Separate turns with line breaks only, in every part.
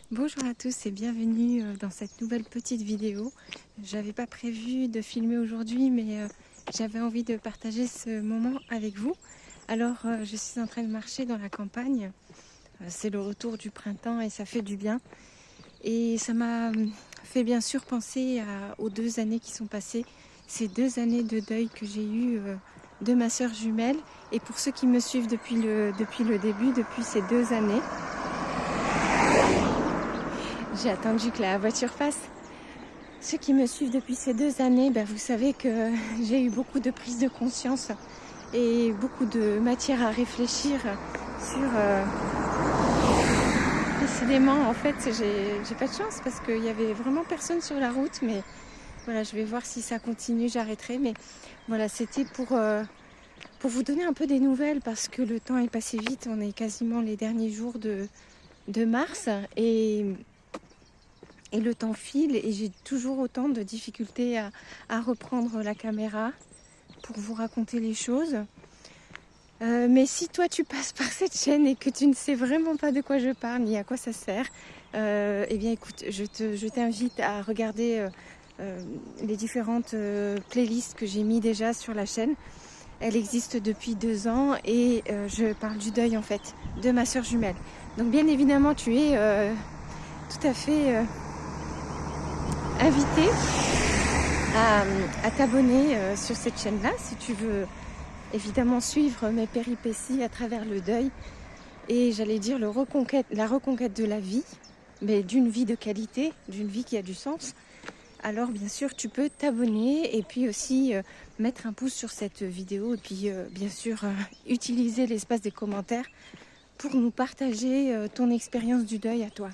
Bonjour à tous et bienvenue dans cette nouvelle petite vidéo. J'avais pas prévu de filmer aujourd'hui, mais j'avais envie de partager ce moment avec vous. Alors je suis en train de marcher dans la campagne. C'est le retour du printemps et ça fait du bien. Et ça m'a fait bien sûr penser aux 2 années qui sont passées. Ces 2 années de deuil que j'ai eues de ma sœur jumelle. Et pour ceux qui me suivent depuis le début, depuis ces 2 années, j'ai attendu que la voiture passe. Ceux qui me suivent depuis ces 2 années, vous savez que j'ai eu beaucoup de prise de conscience et beaucoup de matière à réfléchir sur... Décidément, en fait, j'ai pas de chance parce qu'il y avait vraiment personne sur la route. Mais voilà, je vais voir si ça continue, j'arrêterai. Mais voilà, c'était pour vous donner un peu des nouvelles parce que le temps est passé vite. On est quasiment les derniers jours de mars et le temps file et j'ai toujours autant de difficultés à reprendre la caméra pour vous raconter les choses. Mais si toi tu passes par cette chaîne et que tu ne sais vraiment pas de quoi je parle ni à quoi ça sert, eh bien écoute, je t'invite à regarder les différentes playlists que j'ai mis déjà sur la chaîne. Elle existe depuis 2 ans et je parle du deuil en fait, de ma sœur jumelle. Donc bien évidemment tu es tout à fait invité à t'abonner sur cette chaîne-là si tu veux évidemment suivre mes péripéties à travers le deuil et j'allais dire la reconquête de la vie, mais d'une vie de qualité, d'une vie qui a du sens. Alors bien sûr tu peux t'abonner et puis aussi mettre un pouce sur cette vidéo et puis bien sûr utiliser l'espace des commentaires pour nous partager ton expérience du deuil à toi.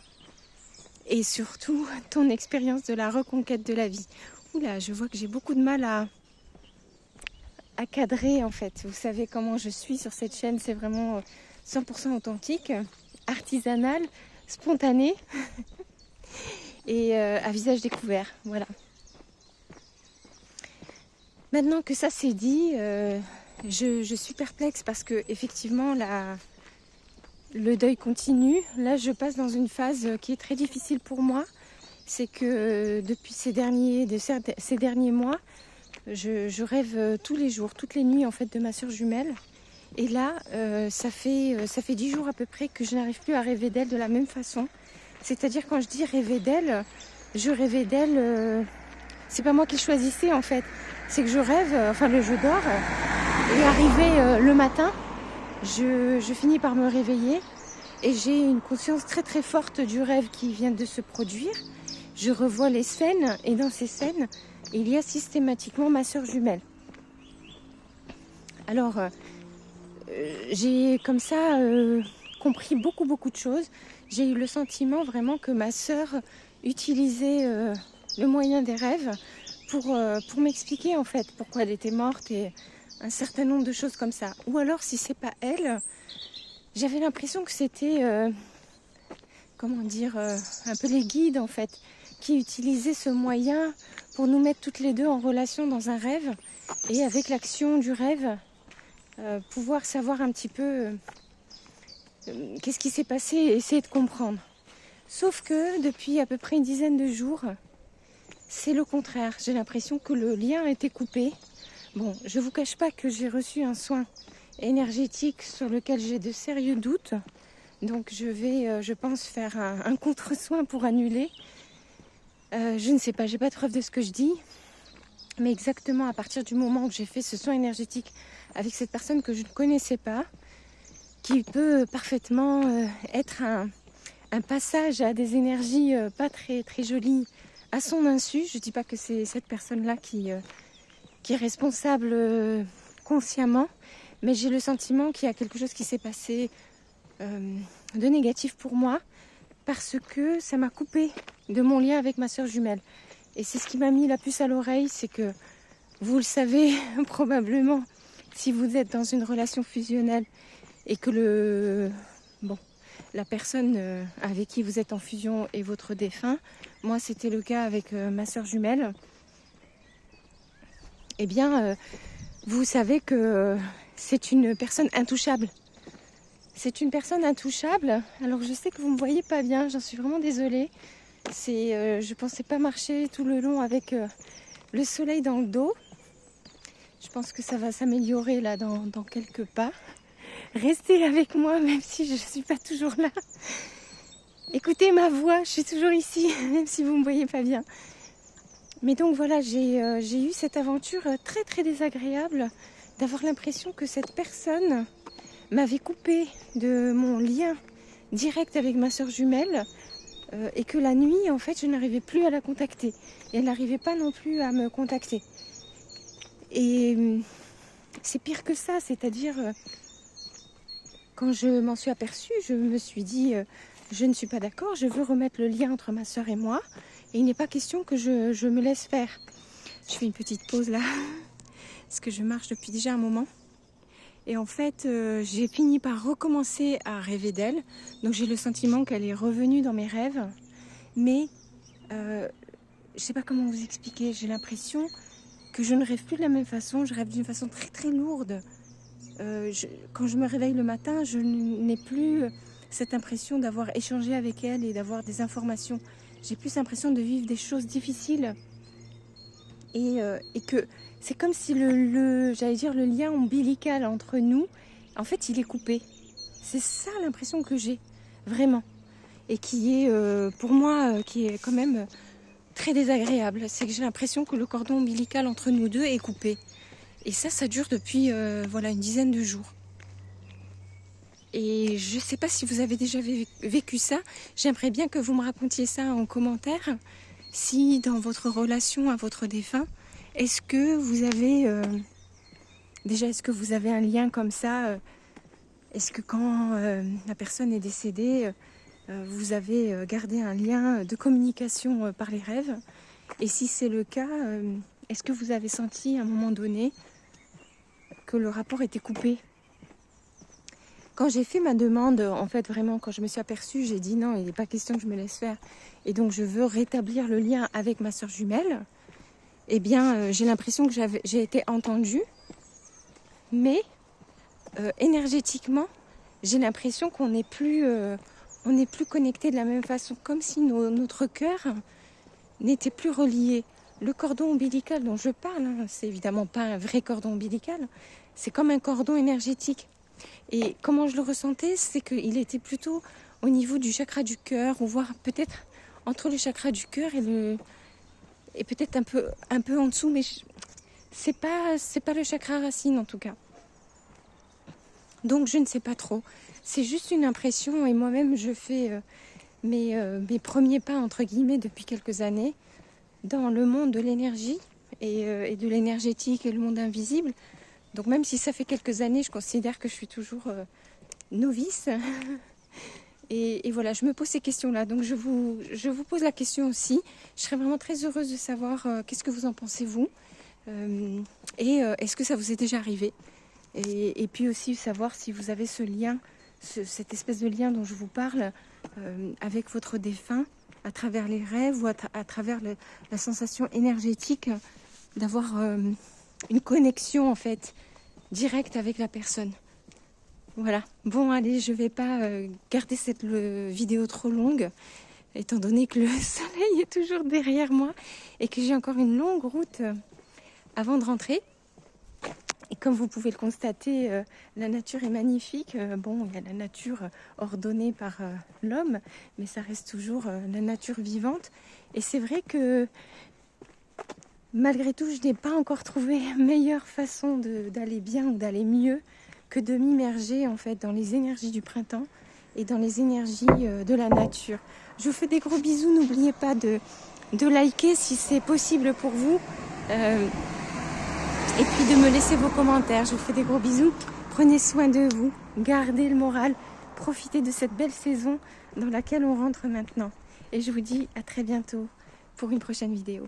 Et surtout ton expérience de la reconquête de la vie. Oula, je vois que j'ai beaucoup de mal à cadrer en fait. Vous savez comment je suis sur cette chaîne, c'est vraiment 100% authentique, artisanal, spontané et à visage découvert. Voilà. Maintenant que ça c'est dit, je suis perplexe parce que effectivement le deuil continue. Là je passe dans une phase qui est très difficile pour moi. C'est que depuis ces derniers mois, je rêve tous les jours, toutes les nuits en fait de ma sœur jumelle. Et là, ça fait 10 jours à peu près que je n'arrive plus à rêver d'elle de la même façon. C'est-à-dire quand je dis rêver d'elle, je rêvais d'elle, c'est pas moi qui choisissais en fait. C'est que je rêve, je dors, et arrivé le matin, je finis par me réveiller et j'ai une conscience très très forte du rêve qui vient de se produire. Je revois les scènes et dans ces scènes, il y a systématiquement ma sœur jumelle. Alors, j'ai comme ça compris beaucoup de choses. J'ai eu le sentiment vraiment que ma sœur utilisait le moyen des rêves pour m'expliquer en fait pourquoi elle était morte et un certain nombre de choses comme ça. Ou alors si c'est pas elle, j'avais l'impression que c'était un peu les guides en fait qui utilisaient ce moyen pour nous mettre toutes les deux en relation dans un rêve et avec l'action du rêve pouvoir savoir un petit peu qu'est-ce qui s'est passé et essayer de comprendre. Sauf que depuis à peu près une dizaine de jours, c'est le contraire. J'ai l'impression que le lien a été coupé. Bon, je vous cache pas que j'ai reçu un soin énergétique sur lequel j'ai de sérieux doutes. Donc je vais, je pense, faire un contre-soin pour annuler. Je ne sais pas, j'ai pas de preuve de ce que je dis. Mais exactement à partir du moment où j'ai fait ce soin énergétique avec cette personne que je ne connaissais pas, qui peut parfaitement être un passage à des énergies pas très, très jolies à son insu. Je ne dis pas que c'est cette personne-là qui est responsable consciemment, mais j'ai le sentiment qu'il y a quelque chose qui s'est passé de négatif pour moi parce que ça m'a coupé de mon lien avec ma sœur jumelle. Et c'est ce qui m'a mis la puce à l'oreille, c'est que vous le savez probablement si vous êtes dans une relation fusionnelle et que la personne avec qui vous êtes en fusion est votre défunt. Moi, c'était le cas avec ma sœur jumelle. Eh bien, vous savez que c'est une personne intouchable. C'est une personne intouchable. Alors je sais que vous ne me voyez pas bien, j'en suis vraiment désolée. Je pensais pas marcher tout le long avec le soleil dans le dos. Je pense que ça va s'améliorer là dans quelques pas. Restez avec moi même si je ne suis pas toujours là. Écoutez ma voix, je suis toujours ici, même si vous ne me voyez pas bien. Mais donc voilà, j'ai eu cette aventure très très désagréable d'avoir l'impression que cette personne m'avait coupé de mon lien direct avec ma sœur jumelle et que la nuit, en fait, je n'arrivais plus à la contacter. Et elle n'arrivait pas non plus à me contacter. Et c'est pire que ça, c'est-à-dire, quand je m'en suis aperçue, je me suis dit, je ne suis pas d'accord, je veux remettre le lien entre ma sœur et moi. Et il n'est pas question que je me laisse faire. Je fais une petite pause là, parce que je marche depuis déjà un moment. Et en fait, j'ai fini par recommencer à rêver d'elle. Donc j'ai le sentiment qu'elle est revenue dans mes rêves. Mais je ne sais pas comment vous expliquer. J'ai l'impression que je ne rêve plus de la même façon. Je rêve d'une façon très très lourde. Quand je me réveille le matin, je n'ai plus cette impression d'avoir échangé avec elle et d'avoir des informations. J'ai plus l'impression de vivre des choses difficiles. Et que c'est comme si j'allais dire le lien ombilical entre nous, en fait, il est coupé. C'est ça l'impression que j'ai, vraiment. Et qui est, pour moi, qui est quand même très désagréable. C'est que j'ai l'impression que le cordon ombilical entre nous deux est coupé. Et ça dure depuis, voilà, une dizaine de jours. Et je ne sais pas si vous avez déjà vécu ça. J'aimerais bien que vous me racontiez ça en commentaire. Si dans votre relation à votre défunt, est-ce que vous avez est-ce que vous avez un lien comme ça Est-ce que quand la personne est décédée, vous avez gardé un lien de communication par les rêves? Et si c'est le cas, est-ce que vous avez senti à un moment donné que le rapport était coupé? Quand j'ai fait ma demande, en fait, vraiment, quand je me suis aperçue, j'ai dit non, il n'est pas question que je me laisse faire. Et donc, je veux rétablir le lien avec ma sœur jumelle. Eh bien, j'ai l'impression que j'ai été entendue. Mais, énergétiquement, j'ai l'impression qu'on n'est plus connectés de la même façon. Comme si notre cœur n'était plus relié. Le cordon ombilical dont je parle, hein, c'est évidemment pas un vrai cordon ombilical. C'est comme un cordon énergétique. Et comment je le ressentais, c'est qu'il était plutôt au niveau du chakra du cœur, ou voire peut-être entre le chakra du cœur et peut-être un peu en dessous, mais c'est pas le chakra racine en tout cas. Donc je ne sais pas trop. C'est juste une impression et moi-même je fais mes premiers pas entre guillemets depuis quelques années dans le monde de l'énergie et de l'énergétique et le monde invisible. Donc même si ça fait quelques années, je considère que je suis toujours novice. Et voilà, je me pose ces questions-là. Donc je vous pose la question aussi. Je serais vraiment très heureuse de savoir qu'est-ce que vous en pensez vous. Est-ce que ça vous est déjà arrivé et puis aussi savoir si vous avez ce lien, cette espèce de lien dont je vous parle avec votre défunt à travers les rêves ou à travers la sensation énergétique d'avoir une connexion en fait directe avec la personne. Voilà. Bon, allez, je vais pas garder cette vidéo trop longue, étant donné que le soleil est toujours derrière moi et que j'ai encore une longue route avant de rentrer. Et comme vous pouvez le constater, la nature est magnifique. Bon, il y a la nature ordonnée par l'homme, mais ça reste toujours la nature vivante. Et c'est vrai que malgré tout, je n'ai pas encore trouvé meilleure façon d'aller bien ou d'aller mieux que de m'immerger en fait dans les énergies du printemps et dans les énergies de la nature. Je vous fais des gros bisous. N'oubliez pas de liker si c'est possible pour vous. Et puis de me laisser vos commentaires. Je vous fais des gros bisous. Prenez soin de vous. Gardez le moral. Profitez de cette belle saison dans laquelle on rentre maintenant. Et je vous dis à très bientôt pour une prochaine vidéo.